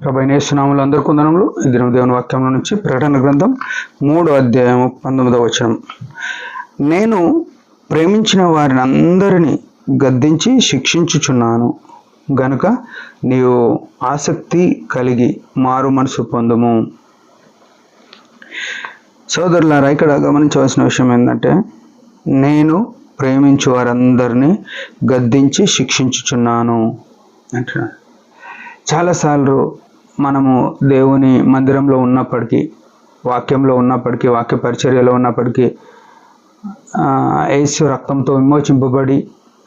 ప్రభువైన యేసు నామములో అందరికీ వందనములు. ఈ దినం దేవుని వాక్యంలో నుంచి ప్రకటన గ్రంథం 3వ అధ్యాయం 19వ వచనం. నేను ప్రేమించిన వారిని అందరినీ గద్దించి శిక్షించుచున్నాను గనుక నీవు ఆసక్తి కలిగి మారు మనసు పొందుము. సోదరులారా, ఇక్కడ గమనించవలసిన విషయం ఏంటంటే, నేను ప్రేమించు వారందరినీ గద్దించి శిక్షించుచున్నాను అంటున్నాడు. చాలాసార్లు మనము దేవుని మందిరంలో ఉన్నప్పటికీ, వాక్యంలో ఉన్నప్పటికీ, వాక్య పరిచర్యలో ఉన్నప్పటికీ, యేసు రక్తంతో విమోచింపబడి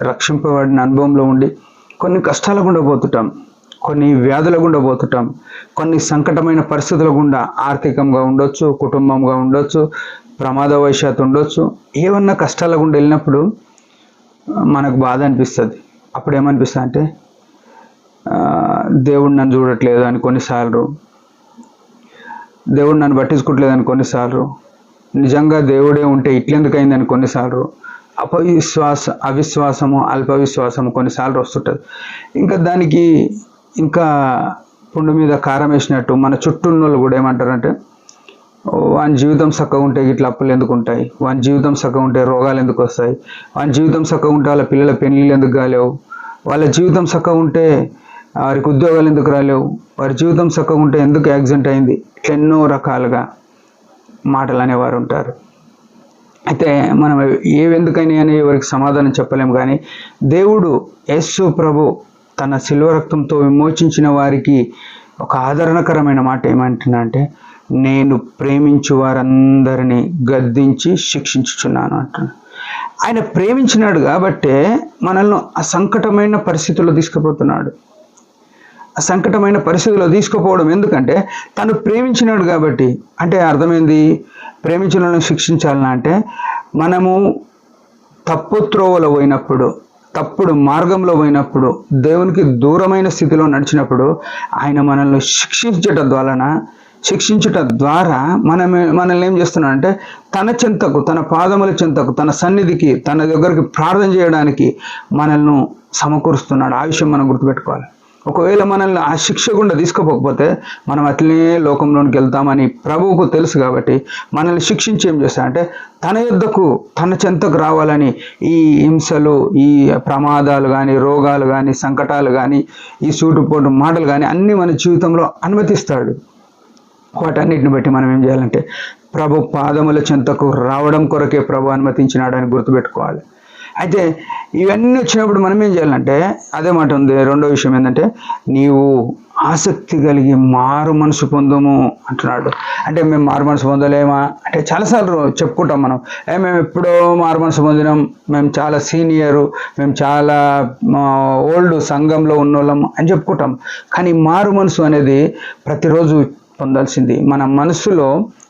రక్షింపబడిన అనుభవంలో ఉండి కొన్ని కష్టాల గుండా పోతుంటాం, కొన్ని వ్యాధుల గుండా పోతుంటాం, కొన్ని సంకటమైన పరిస్థితుల గుండా, ఆర్థికంగా ఉండొచ్చు, కుటుంబంగా ఉండొచ్చు, ప్రమాదవశాత్తు ఉండొచ్చు. ఏమన్నా కష్టాల గుండా వెళ్ళినప్పుడు మనకు బాధ అనిపిస్తుంది. అప్పుడు ఏమనిపిస్తుంది అంటే, దేవుడు నన్ను చూడట్లేదు అని కొన్నిసార్లు, దేవుడు నన్ను పట్టించుకోవట్లేదు అని కొన్నిసార్లు, నిజంగా దేవుడే ఉంటే ఇట్లెందుకు అయిందని కొన్నిసార్లు, అవిశ్వాసము, అల్ప విశ్వాసము కొన్నిసార్లు వస్తుంటుంది. ఇంకా దానికి ఇంకా పుండు మీద కారం వేసినట్టు మన చుట్టూ ఉన్న వాళ్ళు కూడా ఏమంటారంటే, వాని జీవితం చక్కగా ఉంటే ఇట్లా అప్పులు ఎందుకు ఉంటాయి, వాని జీవితం చక్కగా ఉంటే రోగాలు ఎందుకు వస్తాయి, వాని జీవితం చక్కగా ఉంటే వాళ్ళ పిల్లల పెళ్ళిళ్ళు ఎందుకు కాలేవు, వాళ్ళ జీవితం చక్కగా ఉంటే వారికి ఉద్యోగాలు ఎందుకు రాలేవు, వారి జీవితం చక్కగా ఉంటే ఎందుకు యాక్సిడెంట్ అయింది, ఇట్లా ఎన్నో రకాలుగా మాటలు అనేవారు ఉంటారు. అయితే మనం ఏవెందుకని అని ఎవరికి సమాధానం చెప్పలేము. కానీ దేవుడు యేసు ప్రభు తన శిలువ రక్తంతో విమోచించిన వారికి ఒక ఆదరణకరమైన మాట ఏమంటున్నా అంటే, నేను ప్రేమించు వారందరినీ గద్దించి శిక్షించుచున్నాను అంటున్నాడు. ఆయన ప్రేమించినాడు కాబట్టే మనల్ని ఆ సంకటమైన పరిస్థితుల్లో తీసుకుపోతున్నాడు. ఆ సంకటమైన పరిస్థితుల్లో తీసుకుపోవడం ఎందుకంటే తను ప్రేమించినాడు కాబట్టి. అంటే అర్థమైంది, ప్రేమించిన వాళ్ళని శిక్షించాలన్నా అంటే, మనము తప్పు త్రోవలో పోయినప్పుడు, తప్పుడు మార్గంలో పోయినప్పుడు, దేవునికి దూరమైన స్థితిలో నడిచినప్పుడు ఆయన మనల్ని శిక్షించుట ద్వారా మనల్ని ఏం చేస్తున్నాడంటే, తన చెంతకు, తన పాదముల చెంతకు, తన సన్నిధికి, తన దగ్గరికి ప్రార్థన చేయడానికి మనల్ని సమకూరుస్తున్నాడు. ఆ విషయం మనం గుర్తుపెట్టుకోవాలి. ఒకవేళ మనల్ని ఆ శిక్ష గుండా తీసుకుపోకపోతే మనం అట్లనే లోకంలోనికి వెళ్తామని ప్రభువుకు తెలుసు కాబట్టి మనల్ని శిక్షించి ఏం చేస్తాడంటే, తన యుద్ధకు, తన చెంతకు రావాలని ఈ హింసలు, ఈ ప్రమాదాలు కానీ, రోగాలు కానీ, సంకటాలు కానీ, ఈ సూటుపోటు మాటలు కానీ అన్నీ మన జీవితంలో అనుమతిస్తాడు. వాటన్నిటిని బట్టి మనం ఏం చేయాలంటే, ప్రభు పాదముల చెంతకు రావడం కొరకే ప్రభు అనుమతించినాడు అని గుర్తుపెట్టుకోవాలి. అయితే ఇవన్నీ వచ్చినప్పుడు మనం ఏం చేయాలంటే, అదే మాట ఉంది. రెండో విషయం ఏంటంటే, నీవు ఆసక్తి కలిగి మారు మనసు పొందము అంటున్నాడు. అంటే మేము మారు మనసు పొందలేమా అంటే చాలాసార్లు చెప్పుకుంటాం మనం, మేము ఎప్పుడో మారు మనసు పొందినాం, మేము చాలా సీనియరు, మేము చాలా ఓల్డ్ సంఘంలో ఉన్నోళ్ళం అని చెప్పుకుంటాం. కానీ మారు మనసు అనేది ప్రతిరోజు పొందాల్సింది. మన మనసులో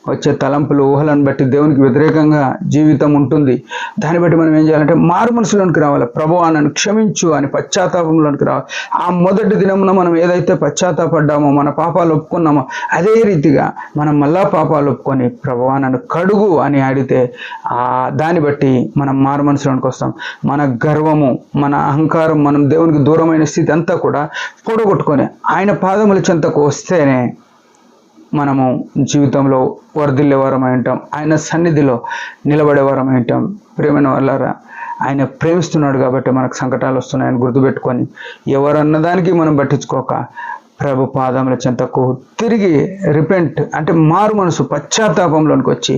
వచ్చే తలంపులు, ఊహలను బట్టి దేవునికి వ్యతిరేకంగా జీవితం ఉంటుంది. దాన్ని బట్టి మనం ఏం చేయాలంటే మారు మనసులోనికి రావాలి. ప్రభువా నన్ను క్షమించు అని పశ్చాత్తాపంలోనికి రావాలి. ఆ మొదటి దినమున మనం ఏదైతే పశ్చాత్తాపడ్డామో, మన పాపాలు ఒప్పుకున్నామో, అదే రీతిగా మనం మళ్ళా పాపాలు ఒప్పుకొని ప్రభువా నన్ను కడుగు అని అడిగితే దాన్ని బట్టి మనం మారు మనసులోనికి వస్తాం. మన గర్వము, మన అహంకారం, మనం దేవునికి దూరమైన స్థితి అంతా కూడా పొడగొట్టుకొని ఆయన పాదముల చెంతకు వస్తేనే మనము జీవితంలో వర్ధిల్లేవారమై ఉంటాం, ఆయన సన్నిధిలో నిలబడేవారమై ఉంటాం. ప్రేమైన వాళ్ళారా, ఆయన ప్రేమిస్తున్నాడు కాబట్టి మనకు సంకటాలు వస్తున్నాయని గుర్తుపెట్టుకొని ఎవరన్నదానికి మనం పట్టించుకోక ప్రభు పాదముల చెంతకు తిరిగి రిపెంట్ అంటే మారు మనసు, పశ్చాత్తాపంలోనికి వచ్చి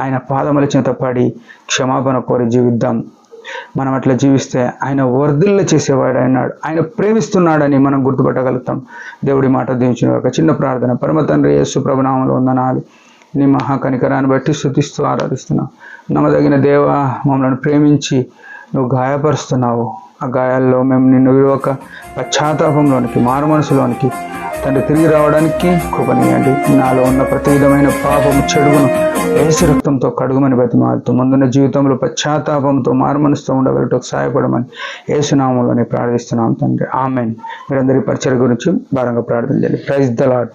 ఆయన పాదముల చెంత పడి క్షమాపణ కోరి జీవిద్దాం. మనం అట్లా జీవిస్తే ఆయన వర్ధిల్ల చేసేవాడు అన్నాడు. ఆయన ప్రేమిస్తున్నాడని మనం గుర్తుపట్టగలుగుతాం. దేవుడి మాట దీవించిన ఒక చిన్న ప్రార్థన. పరమ తండ్రి యేసు ప్రభు నామములో వందనాలు. నీ మహాకనికరాన్ని బట్టి స్తుతిస్తూ ఆరాధిస్తున్నావు. నమ్మదగిన దేవా, మమ్మల్ని ప్రేమించి నువ్వు గాయపరుస్తున్నావు. ఆ గాయాల్లో మేము నిన్ను విలువక పశ్చాత్తాపంలోనికి, మారు మనసులోనికి తండ్రి తిరిగి రావడానికి కృపనీయండి. నాలో ఉన్న ప్రతి విధమైన పాపము, చెడుగును యేసు రక్తంతో కడుగుమని బతిమాలుతూ ముందున్న జీవితంలో పశ్చాత్తాపంతో మారు మనసుతో ఉండగలటకు సహాయపడమని యేసు నామములోనే ప్రార్థిస్తున్నాం తండ్రి. ఆమేన్. మీరందరి పరిచర్య గురించి భారంగా ప్రార్థన చేయండి. Praise the lord.